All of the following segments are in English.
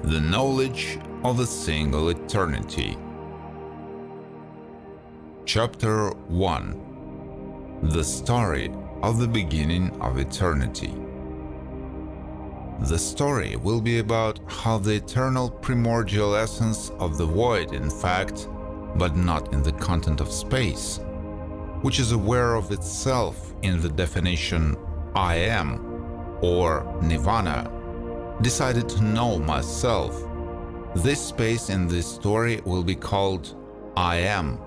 The knowledge of a single eternity. Chapter 1. The story of the beginning of eternity. The story will be about how the eternal primordial essence of the void, in fact, but not in the content of space, which is aware of itself in the definition I am, or nirvana, decided to know myself. This space in this story will be called I am,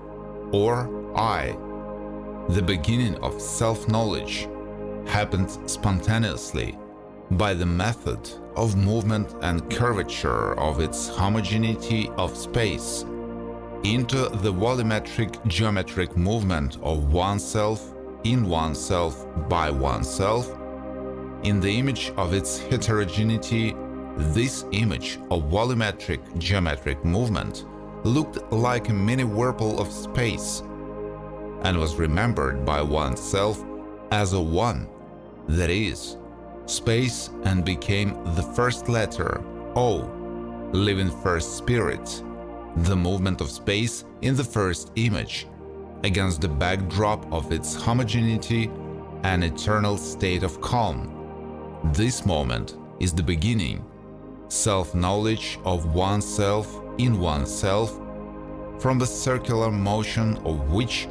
or I. The beginning of self-knowledge happened spontaneously by the method of movement and curvature of its homogeneity of space into the volumetric geometric movement of oneself in oneself by oneself. In the image of its heterogeneity, this image of volumetric geometric movement looked like a mini whirlpool of space and was remembered by oneself as a one, that is, space, and became the first letter, O, living first spirit, the movement of space in the first image, against the backdrop of its homogeneity and eternal state of calm. This moment is the beginning, self-knowledge of oneself in oneself, from the circular motion of which,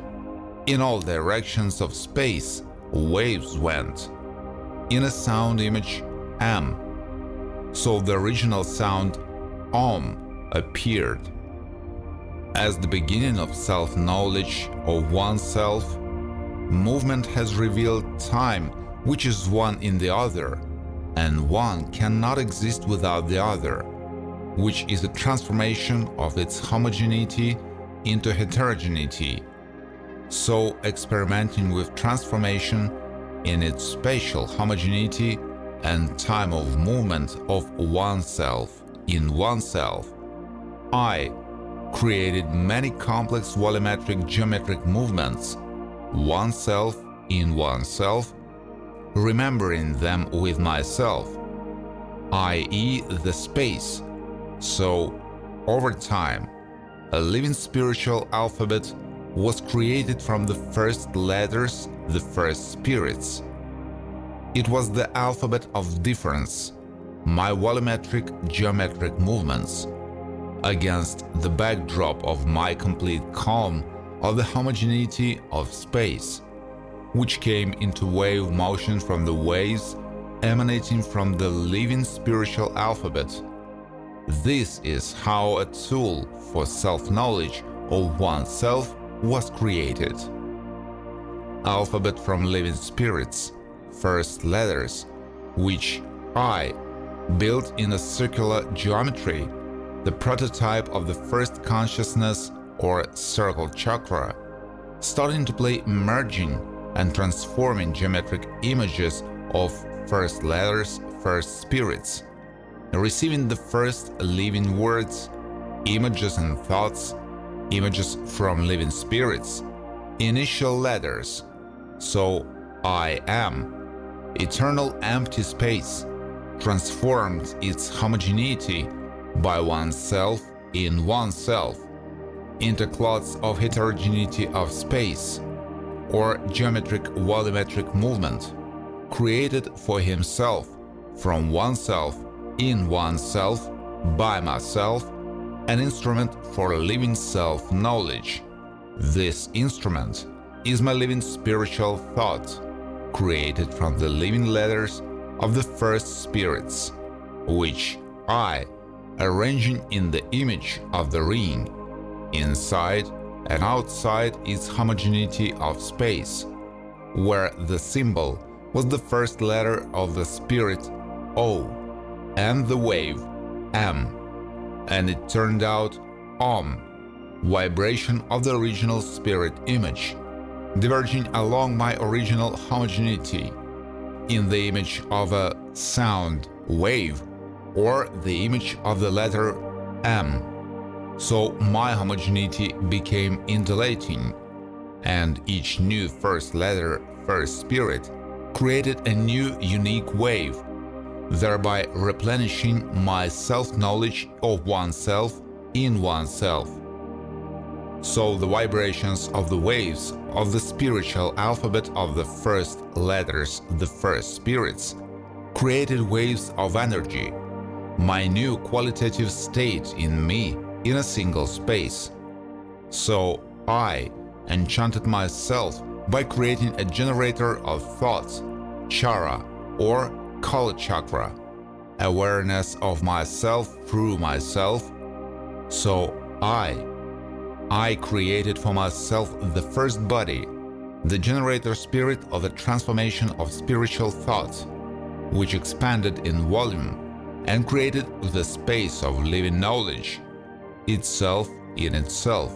in all directions of space, waves went. In a sound image, am. So the original sound, om, appeared. As the beginning of self-knowledge of oneself, movement has revealed time, which is one in the other, and one cannot exist without the other, which is a transformation of its homogeneity into heterogeneity. So, experimenting with transformation in its spatial homogeneity and time of movement of oneself in oneself, I created many complex volumetric geometric movements, oneself in oneself, remembering them with myself, i.e. the space. So, over time, a living spiritual alphabet was created from the first letters, the first spirits. It was the alphabet of difference, my volumetric geometric movements, against the backdrop of my complete calm of the homogeneity of space, which came into wave motion from the waves emanating from the living spiritual alphabet. This is how a tool for self-knowledge of oneself was created. Alphabet from living spirits, first letters, which I built in a circular geometry, the prototype of the first consciousness or circle chakra, starting to play merging and transforming geometric images of first letters, first spirits, receiving the first living words, images and thoughts, images from living spirits, initial letters. So I am, eternal empty space, transformed its homogeneity by oneself in oneself into clots of heterogeneity of space, or geometric volumetric movement, created for himself, from oneself, in oneself, by myself, an instrument for living self-knowledge. This instrument is my living spiritual thought, created from the living letters of the first spirits, which I, arranging in the image of the ring, inside and outside its homogeneity of space, where the symbol was the first letter of the spirit O, and the wave M, and it turned out Om, vibration of the original spirit image, diverging along my original homogeneity, in the image of a sound wave, or the image of the letter M. So my homogeneity became undulating, and each new first letter, first spirit, created a new unique wave, thereby replenishing my self-knowledge of oneself in oneself. So the vibrations of the waves of the spiritual alphabet of the first letters, the first spirits, created waves of energy, my new qualitative state in me in a single space. So I enchanted myself by creating a generator of thoughts, chara or kala chakra, awareness of myself through myself. So I created for myself the first body, the generator spirit of the transformation of spiritual thought, which expanded in volume and created the space of living knowledge, itself in itself,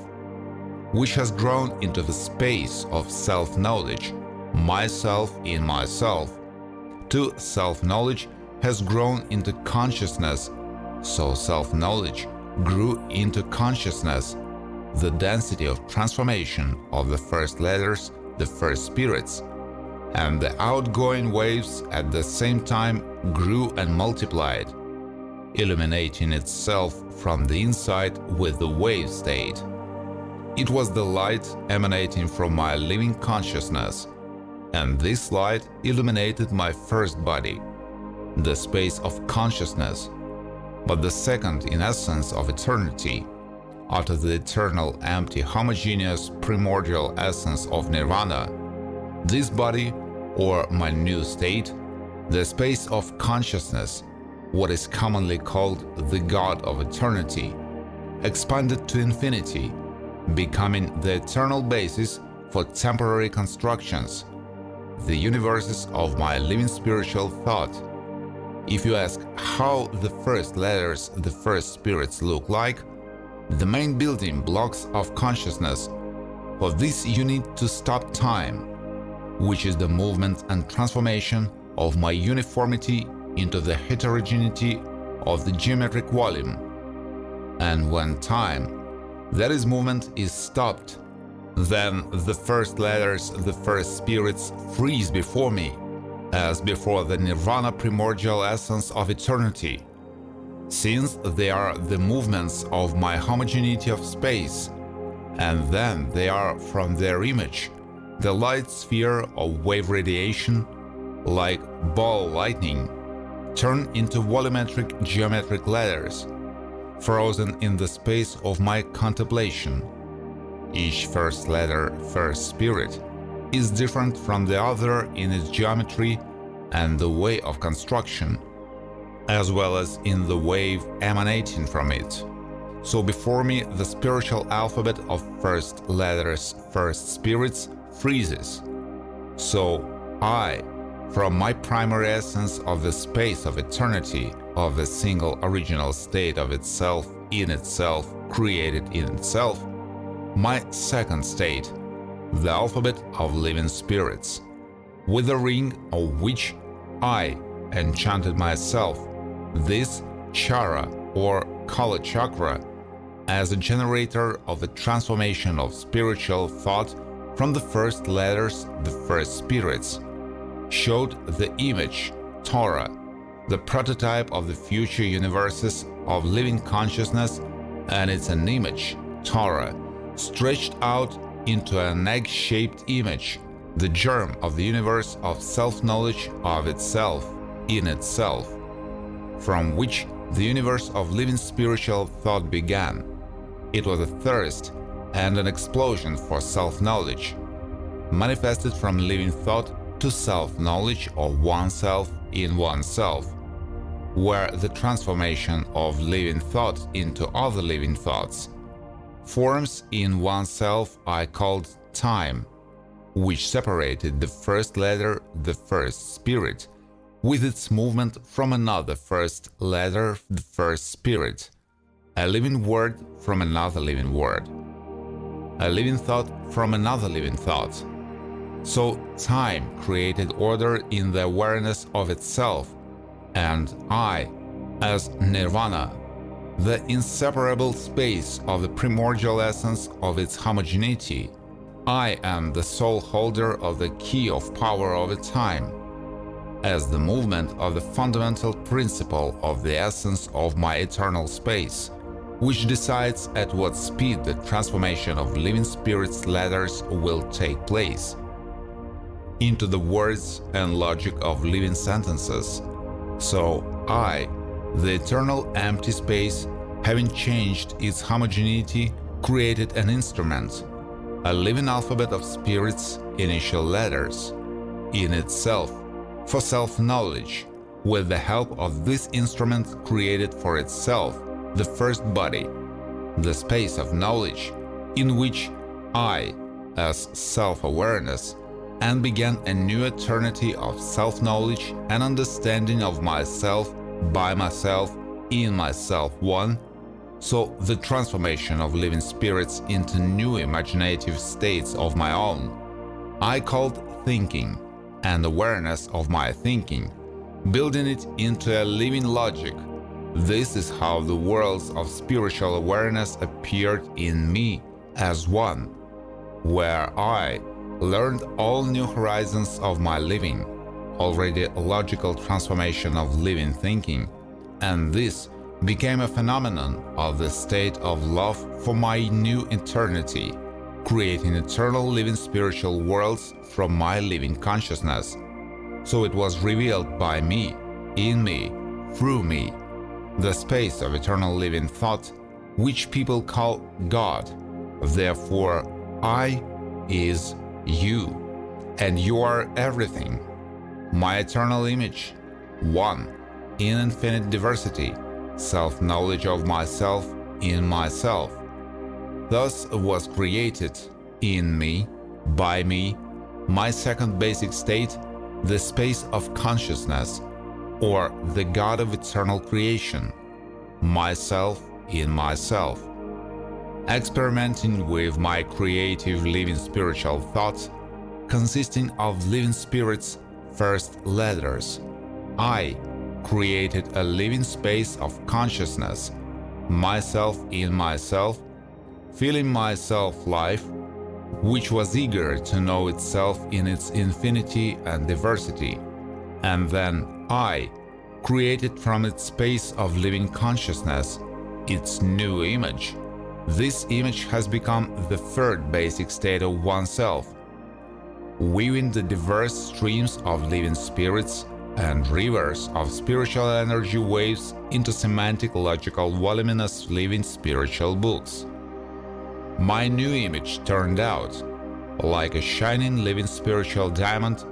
which has grown into the space of self-knowledge, myself in myself. To self-knowledge has grown into consciousness, so self-knowledge grew into consciousness, the density of transformation of the first letters, the first spirits, and the outgoing waves at the same time grew and multiplied, illuminating itself from the inside with the wave state. It was the light emanating from my living consciousness, and this light illuminated my first body, the space of consciousness, but the second in essence of eternity, after the eternal, empty, homogeneous, primordial essence of nirvana. This body, or my new state, the space of consciousness, what is commonly called the God of eternity, expanded to infinity, becoming the eternal basis for temporary constructions, the universes of my living spiritual thought. If you ask how the first letters, the first spirits look like, the main building blocks of consciousness, for this you need to stop time, which is the movement and transformation of my uniformity into the heterogeneity of the geometric volume. And when time, that is movement, is stopped, then the first letters, the first spirits freeze before me, as before the nirvana primordial essence of eternity, since they are the movements of my homogeneity of space, and then they are from their image, the light sphere of wave radiation, like ball lightning, turn into volumetric geometric letters, frozen in the space of my contemplation. Each first letter, first spirit, is different from the other in its geometry and the way of construction, as well as in the wave emanating from it. So before me the spiritual alphabet of first letters, first spirits, freezes. So I, from my primary essence of the space of eternity, of the single original state of itself, in itself, created in itself, my second state, the alphabet of living spirits, with a ring of which I enchanted myself, this chara or kala chakra, as a generator of the transformation of spiritual thought from the first letters, the first spirits, showed the image, Torah, the prototype of the future universes of living consciousness, and it's an image, Torah, stretched out into an egg-shaped image, the germ of the universe of self-knowledge of itself, in itself, from which the universe of living spiritual thought began. It was a thirst and an explosion for self-knowledge, manifested from living thought to self-knowledge of oneself in oneself, where the transformation of living thought into other living thoughts forms in oneself I called time, which separated the first letter, the first spirit, with its movement from another first letter, the first spirit, a living word from another living word, a living thought from another living thought. So time created order in the awareness of itself, and I, as nirvana, the inseparable space of the primordial essence of its homogeneity, I am the sole holder of the key of power of a time. as the movement of the fundamental principle of the essence of my eternal space, which decides at what speed the transformation of living spirit's letters will take place into the words and logic of living sentences. So I, the eternal empty space, having changed its homogeneity, created an instrument, a living alphabet of spirit's initial letters, in itself, for self-knowledge, with the help of this instrument created for itself the first body, the space of knowledge, in which I, as self-awareness, and began a new eternity of self-knowledge and understanding of myself, by myself, in myself one. So the transformation of living spirits into new imaginative states of my own, I called thinking, and awareness of my thinking, building it into a living logic. This is how the worlds of spiritual awareness appeared in me as one, where I learned all new horizons of my living, already a logical transformation of living thinking, and this became a phenomenon of the state of love for my new eternity, creating eternal living spiritual worlds from my living consciousness. So it was revealed by me, in me, through me, the space of eternal living thought, which people call God. Therefore, I is you, and you are everything. My eternal image, one, in infinite diversity, self-knowledge of myself in myself. Thus was created, in me, by me, my second basic state, the space of consciousness, or the God of eternal creation, myself in myself. Experimenting with my creative living spiritual thoughts, consisting of living spirit's first letters, I created a living space of consciousness, myself in myself, feeling myself life, which was eager to know itself in its infinity and diversity. And then I created from its space of living consciousness its new image. This image has become the third basic state of oneself, weaving the diverse streams of living spirits and rivers of spiritual energy waves into semantic, logical, voluminous living spiritual books. My new image turned out like a shining living spiritual diamond,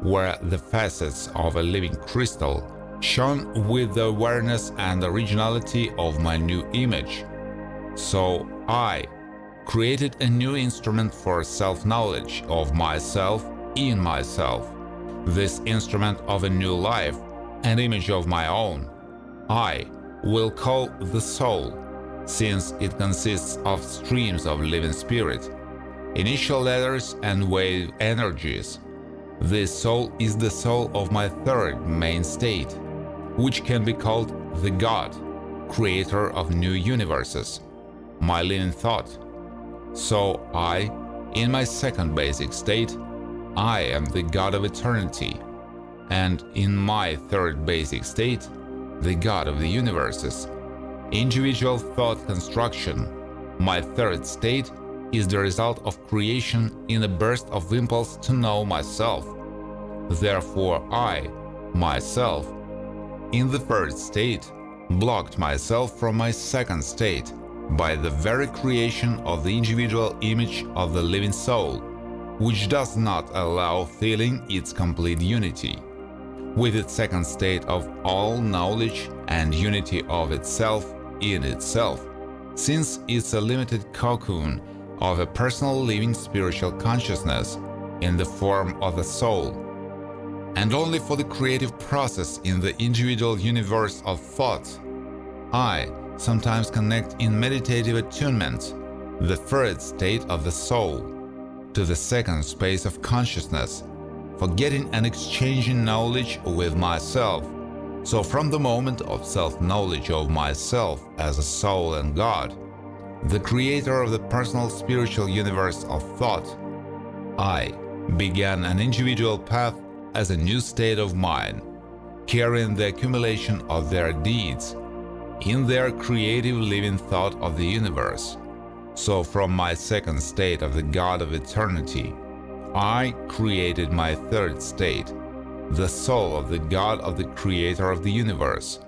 where the facets of a living crystal shone with the awareness and originality of my new image. So I created a new instrument for self-knowledge of myself in myself, this instrument of a new life and image of my own, I will call the soul, since it consists of streams of living spirit, initial letters and wave energies. This soul is the soul of my third main state, which can be called the God, creator of new universes, my living thought. So I, in my second basic state, I am the God of eternity, and in my third basic state, the God of the universes. Individual thought construction, my third state, is the result of creation in a burst of impulse to know myself. Therefore I, myself, in the third state, blocked myself from my second state by the very creation of the individual image of the living soul, which does not allow feeling its complete unity with its second state of all knowledge and unity of itself in itself, since it's a limited cocoon of a personal living spiritual consciousness in the form of the soul. And only for the creative process in the individual universe of thought, I sometimes connect in meditative attunement the third state of the soul to the second space of consciousness, for getting and exchanging knowledge with myself. So from the moment of self-knowledge of myself as a soul and God, the creator of the personal spiritual universe of thought, I began an individual path as a new state of mind, carrying the accumulation of their deeds in their creative living thought of the universe. So from my second state of the God of eternity, I created my third state, the soul of the God of the Creator of the universe,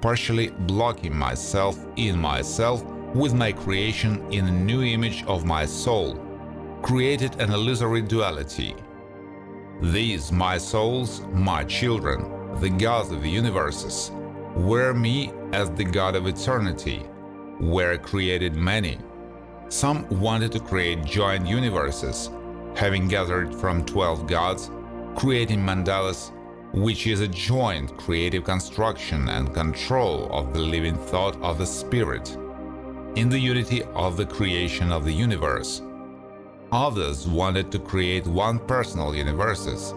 partially blocking myself in myself with my creation in a new image of my soul, created an illusory duality. These my souls, my children, the gods of the universes, were me as the God of eternity, were created many. Some wanted to create joint universes, having gathered from 12 gods, creating mandalas, which is a joint creative construction and control of the living thought of the spirit, in the unity of the creation of the universe. Others wanted to create one personal universes,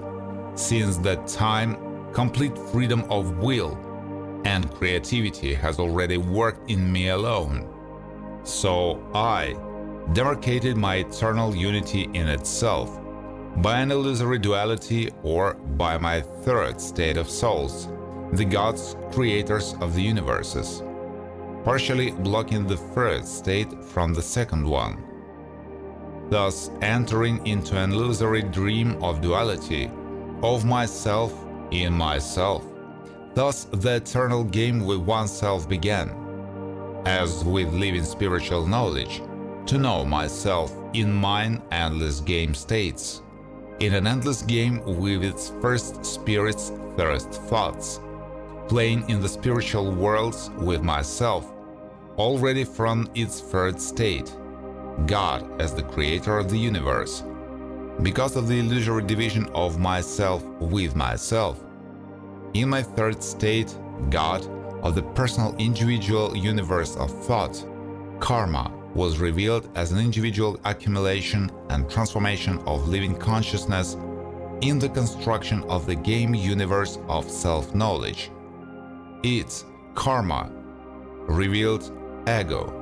since that time complete freedom of will and creativity has already worked in me alone. So I demarcated my eternal unity in itself by an illusory duality, or by my third state of souls, the gods creators of the universes, partially blocking the first state from the second one, thus entering into an illusory dream of duality of myself in myself. Thus the eternal game with oneself began, as with living spiritual knowledge, to know myself in mine endless game states, in an endless game with its first spirit's first thoughts, playing in the spiritual worlds with myself, already from its third state, God as the creator of the universe, because of the illusory division of myself with myself. In my third state, God of the personal individual universe of thought, karma was revealed as an individual accumulation and transformation of living consciousness in the construction of the game universe of self-knowledge. Its karma revealed ego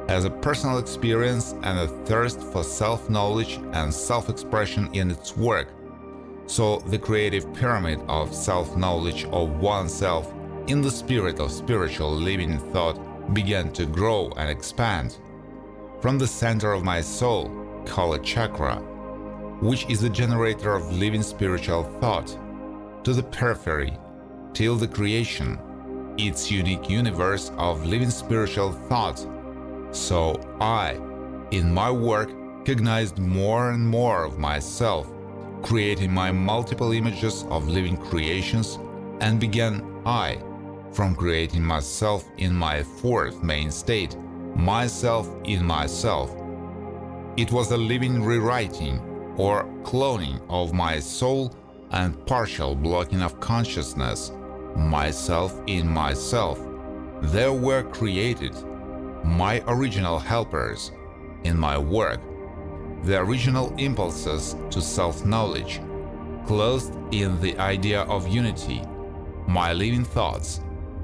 as a personal experience and a thirst for self-knowledge and self-expression in its work. So the creative pyramid of self-knowledge of oneself in the spirit of spiritual living thought began to grow and expand. From the center of my soul, called chakra, which is the generator of living spiritual thought, to the periphery, till the creation, its unique universe of living spiritual thought. So I, in my work, cognized more and more of myself, creating my multiple images of living creations, and began I, from creating myself in my fourth main state, myself in myself. It was a living rewriting or cloning of my soul and partial blocking of consciousness, myself in myself. There were created my original helpers in my work, the original impulses to self-knowledge, clothed in the idea of unity, my living thoughts,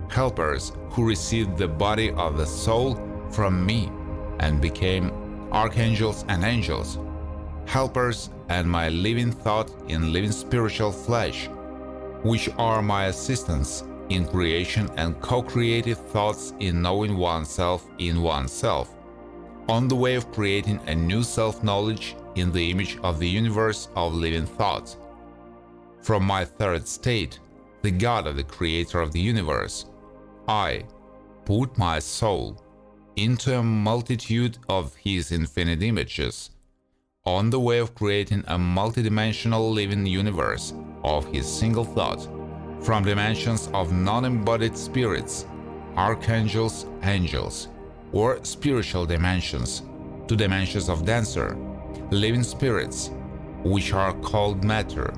helpers who received the body of the soul from me and became archangels and angels, helpers and my living thought in living spiritual flesh, which are my assistants in creation and co-creative thoughts in knowing oneself in oneself, on the way of creating a new self-knowledge in the image of the universe of living thought. From my third state, the God of the Creator of the universe, I put my soul into a multitude of His infinite images, on the way of creating a multidimensional living universe of His single thought, from dimensions of non-embodied spirits, archangels, angels, or spiritual dimensions, to dimensions of denser, living spirits, which are called matter,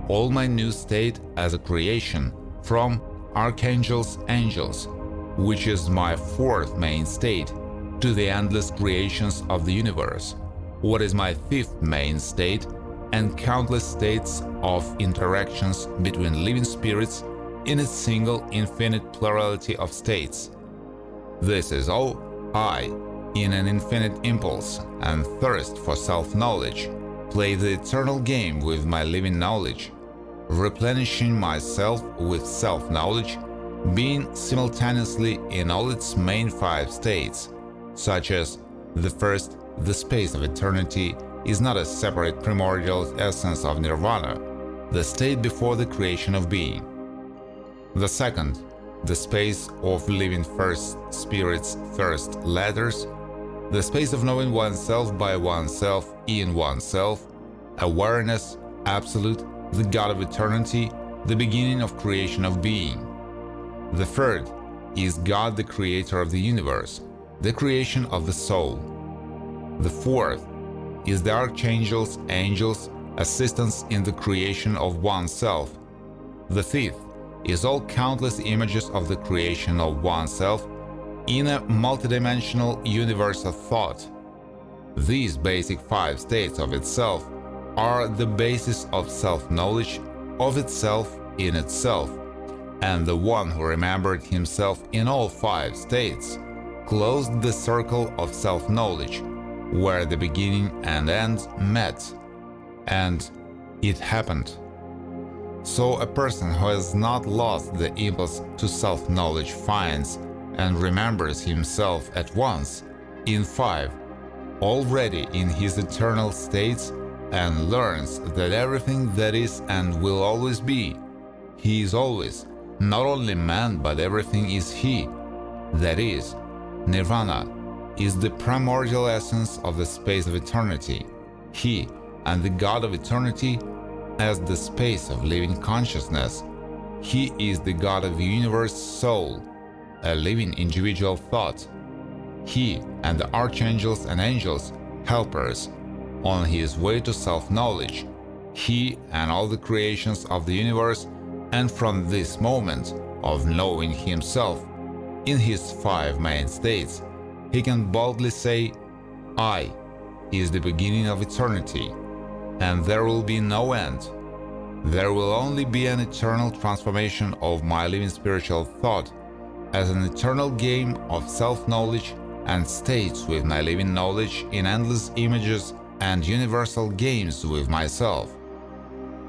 all my new state as a creation from archangels, angels, which is my fourth main state, to the endless creations of the universe, what is my fifth main state, and countless states of interactions between living spirits in a single infinite plurality of states. This is all I, in an infinite impulse and thirst for self-knowledge, play the eternal game with my living knowledge, replenishing myself with self-knowledge, being simultaneously in all its main 5 states, such as the first, the space of eternity, is not a separate primordial essence of nirvana, the state before the creation of being. The second, the space of living first spirit's first letters, the space of knowing oneself by oneself in oneself, awareness, absolute, the God of eternity, the beginning of creation of being. The third is God, the creator of the universe, the creation of the soul. The fourth is the archangels, angels, assistants in the creation of oneself. The fifth is all countless images of the creation of oneself in a multidimensional universe of thought. These basic 5 states of itself are the basis of self-knowledge of itself in itself, and the one who remembered himself in all 5 states closed the circle of self-knowledge, where the beginning and end met, and it happened. So a person who has not lost the impulse to self-knowledge finds and remembers himself at once in 5, already in his eternal states, and learns that everything that is and will always be, he is always, not only man but everything is he, that is, nirvana is the primordial essence of the space of eternity, he and the God of eternity as the space of living consciousness, he is the God of the universe soul, a living individual thought, he and the archangels and angels helpers on his way to self-knowledge, he and all the creations of the universe, and from this moment of knowing himself in his 5 main states, he can boldly say, I is the beginning of eternity, and there will be no end. There will only be an eternal transformation of my living spiritual thought as an eternal game of self-knowledge and states with my living knowledge in endless images and universal games with myself.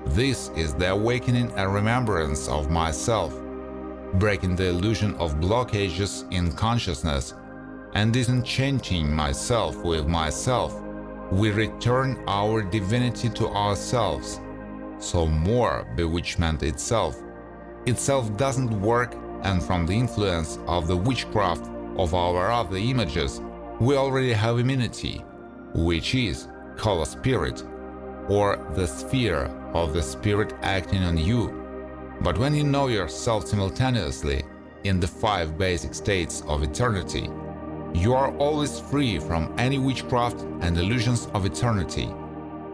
This is the awakening and remembrance of myself, breaking the illusion of blockages in consciousness and disenchanting myself with myself. We return our divinity to ourselves. So more bewitchment itself doesn't work, and from the influence of the witchcraft of our other images, we already have immunity, which is called a spirit, or the sphere of the spirit acting on you. But when you know yourself simultaneously in the 5 basic states of eternity, you are always free from any witchcraft and illusions of eternity.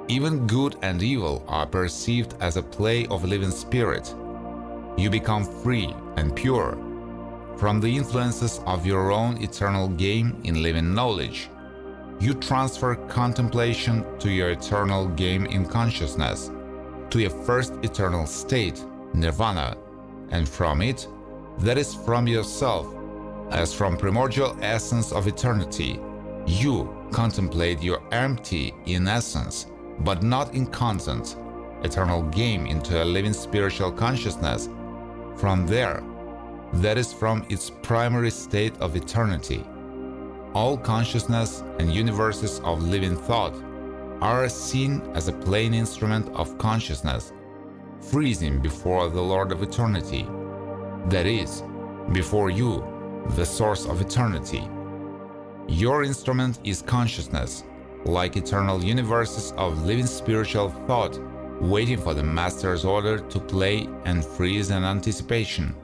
Even good and evil are perceived as a play of living spirit. You become free and pure from the influences of your own eternal game in living knowledge. You transfer contemplation to your eternal game in consciousness, to your first eternal state, nirvana, and from it, that is from yourself, as from primordial essence of eternity, you contemplate your empty in essence, but not in content, eternal game into a living spiritual consciousness. From there, that is from its primary state of eternity. All consciousness and universes of living thought are seen as a plain instrument of consciousness, freezing before the Lord of eternity, that is, before you, the source of eternity. Your instrument is consciousness, like eternal universes of living spiritual thought, waiting for the Master's order to play and freeze in anticipation.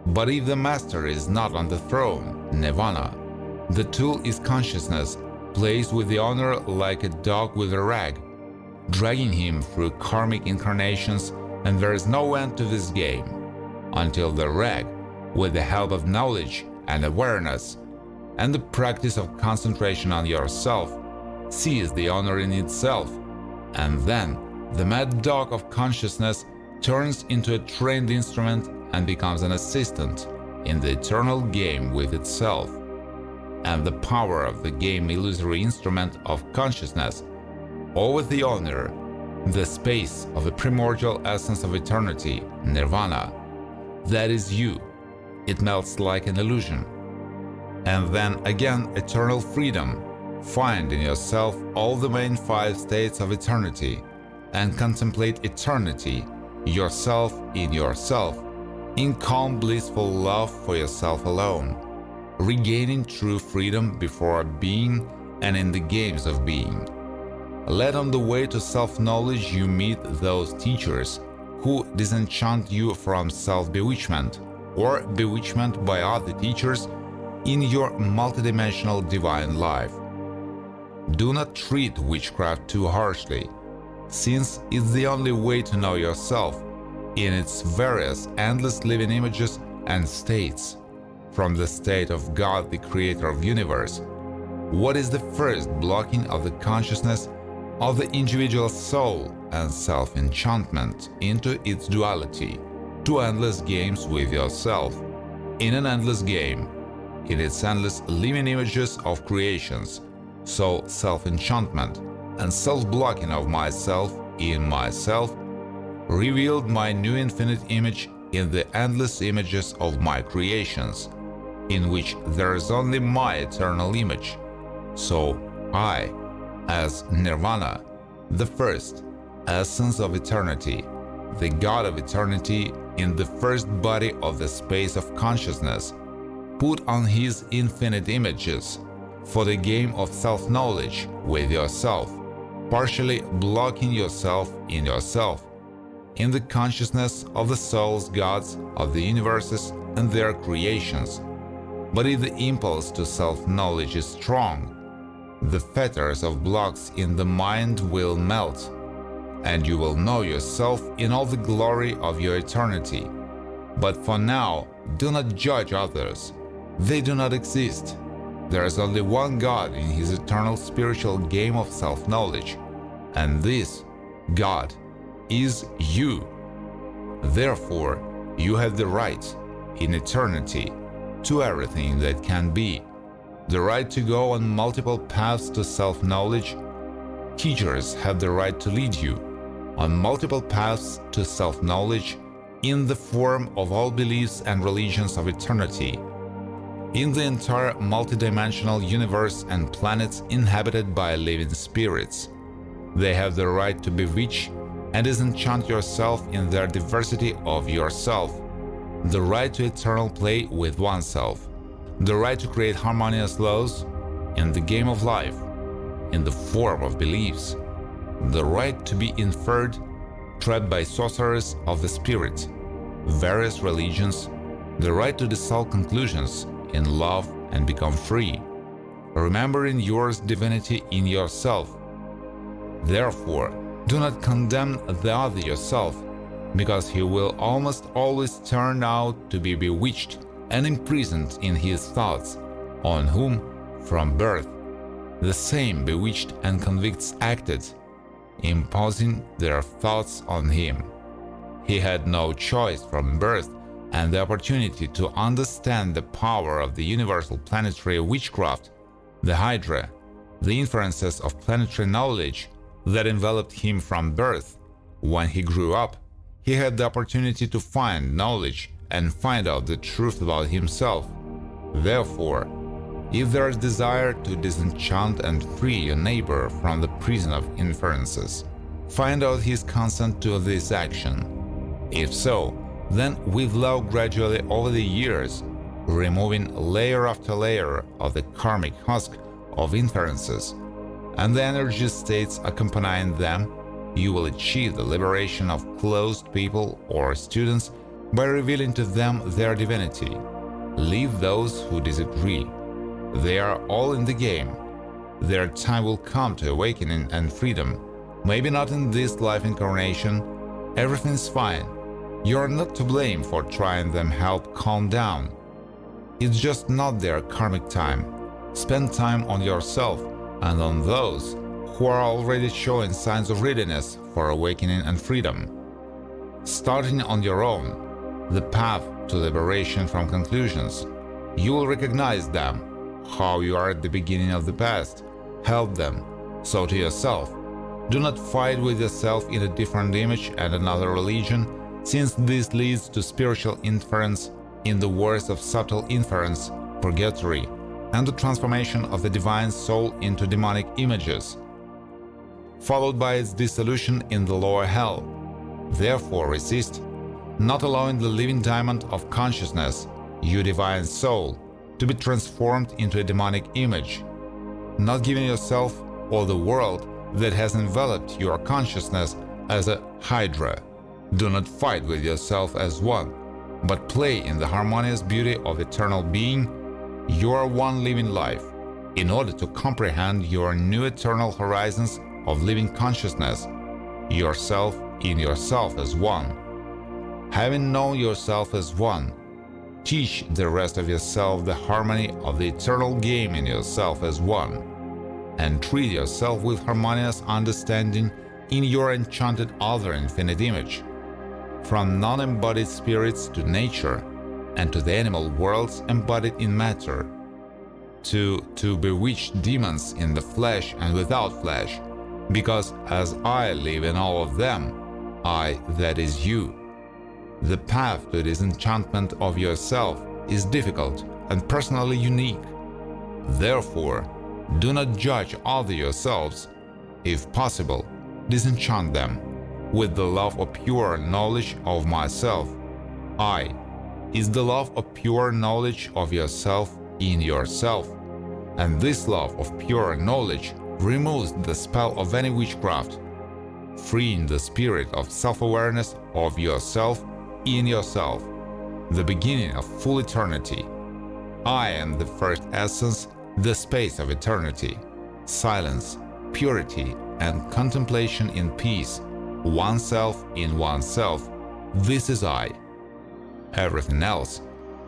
But if the Master is not on the throne, nirvana, the tool is consciousness, placed with the owner like a dog with a rag, dragging him through karmic incarnations, and there is no end to this game, until the rag, with the help of knowledge and awareness, and the practice of concentration on yourself, sees the owner in itself, and then the mad dog of consciousness turns into a trained instrument and becomes an assistant in the eternal game with itself. And the power of the game illusory instrument of consciousness, or with the owner, the space of the primordial essence of eternity, nirvana. That is you. It melts like an illusion. And then again, eternal freedom. Find in yourself all the main 5 states of eternity and contemplate eternity, yourself in yourself, in calm blissful love for yourself alone, regaining true freedom before being and in the games of being. Led on the way to self-knowledge, you meet those teachers who disenchant you from self-bewitchment or bewitchment by other teachers in your multidimensional divine life. Do not treat witchcraft too harshly, since it's the only way to know yourself in its various endless living images and states. From the state of God, the creator of the universe, what is the first blocking of the consciousness of the individual soul and self-enchantment into its duality, to endless games with yourself, in an endless game, in its endless living images of creations, so self-enchantment and self-blocking of myself in myself revealed my new infinite image in the endless images of my creations, in which there is only my eternal image. So I, as Nirvana, the first essence of eternity, the God of eternity in the first body of the space of consciousness, put on his infinite images for the game of self-knowledge with yourself, partially blocking yourself, in the consciousness of the souls gods of the universes and their creations. But if the impulse to self-knowledge is strong, the fetters of blocks in the mind will melt, and you will know yourself in all the glory of your eternity. But for now, do not judge others. They do not exist. There is only one God in his eternal spiritual game of self-knowledge, and this God is you. Therefore, you have the right, in eternity, to everything that can be, the right to go on multiple paths to self-knowledge. Teachers have the right to lead you on multiple paths to self-knowledge in the form of all beliefs and religions of eternity, in the entire multidimensional universe and planets inhabited by living spirits. They have the right to bewitch and disenchant yourself in their diversity of yourself, the right to eternal play with oneself, the right to create harmonious laws in the game of life, in the form of beliefs, the right to be inferred, trapped by sorcerers of the spirit, various religions, the right to dissolve conclusions in love and become free, remembering yours divinity in yourself. Therefore, do not condemn the other yourself, because he will almost always turn out to be bewitched and imprisoned in his thoughts, on whom, from birth, the same bewitched and convicts acted, imposing their thoughts on him. He had no choice from birth and the opportunity to understand the power of the universal planetary witchcraft, the Hydra, the inferences of planetary knowledge that enveloped him from birth. When he grew up, he had the opportunity to find knowledge and find out the truth about himself. Therefore, if there is desire to disenchant and free your neighbor from the prison of inferences, find out his consent to this action. If so, then with love gradually over the years, removing layer after layer of the karmic husk of inferences, and the energy states accompanying them, you will achieve the liberation of closed people or students by revealing to them their divinity. Leave those who disagree. They are all in the game. Their time will come to awakening and freedom. Maybe not in this life incarnation. Everything's fine. You are not to blame for trying them help calm down. It's just not their karmic time. Spend time on yourself and on those who are already showing signs of readiness for awakening and freedom. Starting on your own, the path to liberation from conclusions, you will recognize them, how you are at the beginning of the past, help them, so to yourself, Do not fight with yourself in a different image and another religion, since this leads to spiritual inference, in the words of subtle inference, purgatory, and the transformation of the divine soul into demonic images, followed by its dissolution in the lower hell. Therefore resist, not allowing the living diamond of consciousness, your divine soul, to be transformed into a demonic image, not giving yourself or the world that has enveloped your consciousness as a hydra. Do not fight with yourself as one, but play in the harmonious beauty of eternal being. You are one living life. In order to comprehend your new eternal horizons of living consciousness, yourself in yourself as one. Having known yourself as one, teach the rest of yourself the harmony of the eternal game in yourself as one, and treat yourself with harmonious understanding in your enchanted other infinite image, from non-embodied spirits to nature, and to the animal worlds embodied in matter, to bewitched demons in the flesh and without flesh, because as I live in all of them, I, that is you. The path to disenchantment of yourself is difficult and personally unique. Therefore, do not judge other yourselves. If possible, disenchant them with the love of pure knowledge of myself. I is the love of pure knowledge of yourself in yourself, and this love of pure knowledge removes the spell of any witchcraft, freeing the spirit of self-awareness of yourself in yourself, the beginning of full eternity. I am the first essence, the space of eternity, silence, purity, and contemplation in peace, oneself in oneself. This is I. Everything else,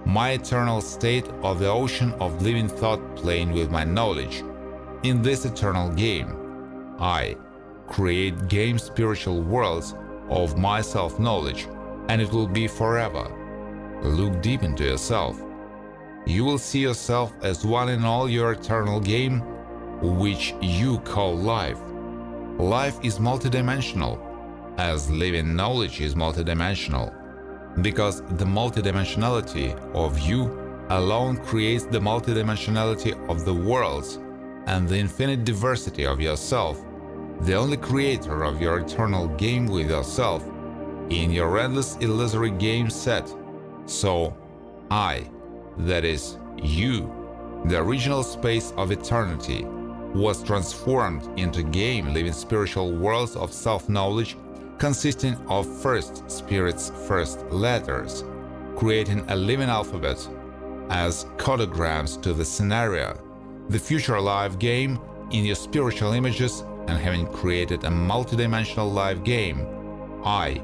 my eternal state of the ocean of living thought playing with my knowledge. In this eternal game, I create game spiritual worlds of my self-knowledge, and it will be forever. Look deep into yourself. You will see yourself as one in all your eternal game, which you call life. Life is multidimensional, as living knowledge is multidimensional, because the multidimensionality of you alone creates the multidimensionality of the worlds and the infinite diversity of yourself, the only creator of your eternal game with yourself in your endless illusory game set. So, I, that is, you, the original space of eternity, was transformed into game living spiritual worlds of self-knowledge consisting of first spirit's first letters, creating a living alphabet as codograms to the scenario, the future live game in your spiritual images, and having created a multidimensional live game, I,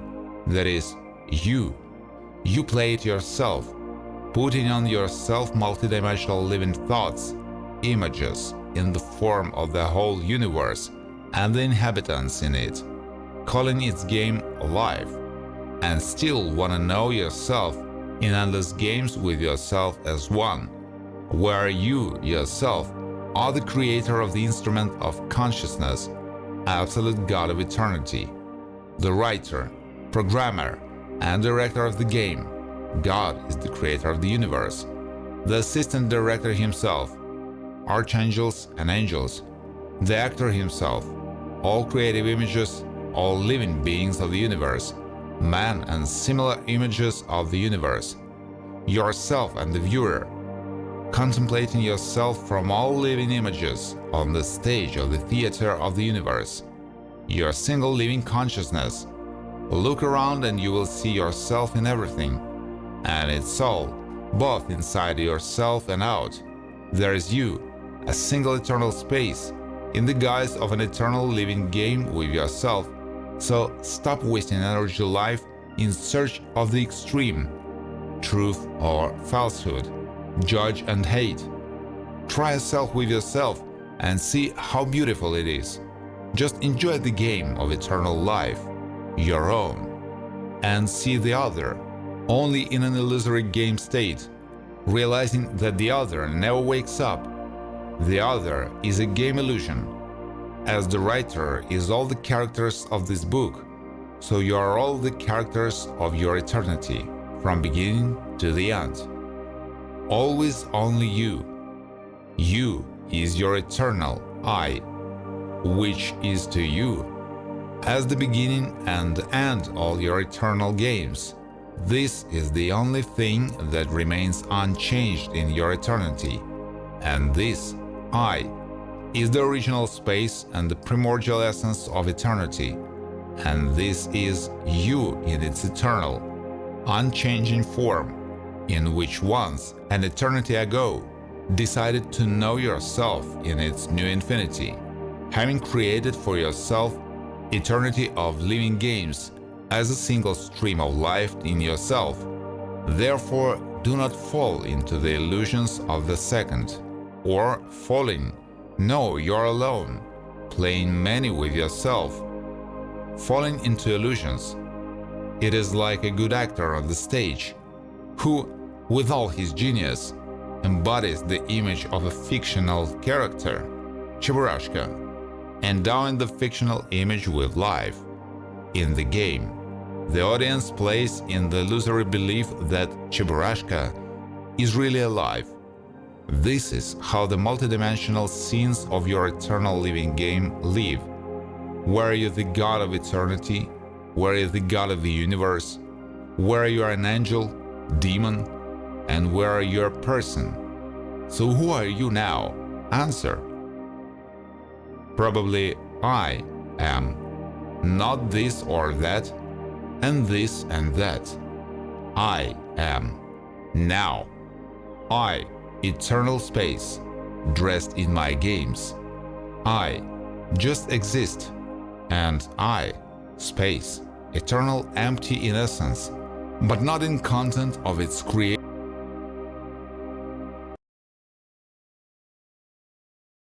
that is, you play it yourself, putting on yourself multidimensional living thoughts, images in the form of the whole universe and the inhabitants in it, calling its game life, and still want to know yourself in endless games with yourself as one, where you yourself are the creator of the instrument of consciousness, absolute God of eternity, the writer, programmer, and director of the game. God is the creator of the universe, the assistant director himself, archangels and angels, the actor himself, all creative images, all living beings of the universe, man and similar images of the universe, yourself and the viewer, contemplating yourself from all living images on the stage of the theater of the universe, your single living consciousness. Look around and you will see yourself in everything, and it's all, both inside yourself and out. There is you, a single eternal space, in the guise of an eternal living game with yourself. So stop wasting energy life in search of the extreme, truth or falsehood, judge and hate. Try yourself with yourself and see how beautiful it is. Just enjoy the game of eternal life, your own, and see the other only in an illusory game state, realizing that the other never wakes up. The other is a game illusion. as the writer is all the characters of this book, so you are all the characters of your eternity, from beginning to the end. Always only you. You is your eternal I, which is to you as the beginning and end all your eternal games. This is the only thing that remains unchanged in your eternity, and this I is the original space and the primordial essence of eternity, and this is you in its eternal, unchanging form, in which once, an eternity ago, decided to know yourself in its new infinity, having created for yourself eternity of living games as a single stream of life in yourself. Therefore, do not fall into the illusions of the second, or falling. No, you're alone, playing many with yourself. Falling into illusions. It is like a good actor on the stage, who, with all his genius, embodies the image of a fictional character, Cheburashka, endowing the fictional image with life. In the game, the audience plays in the illusory belief that Cheburashka is really alive. This is how the multidimensional scenes of your eternal living game live. Where you the god of eternity, where you the god of the universe, where you are an angel, demon, and where you are a person. So who are you now? Answer. Probably I am. Not this or that, and this and that. I am. Now. I, eternal space, dressed in my games. I just exist. And I, space, eternal empty in essence, but not in content of its creation.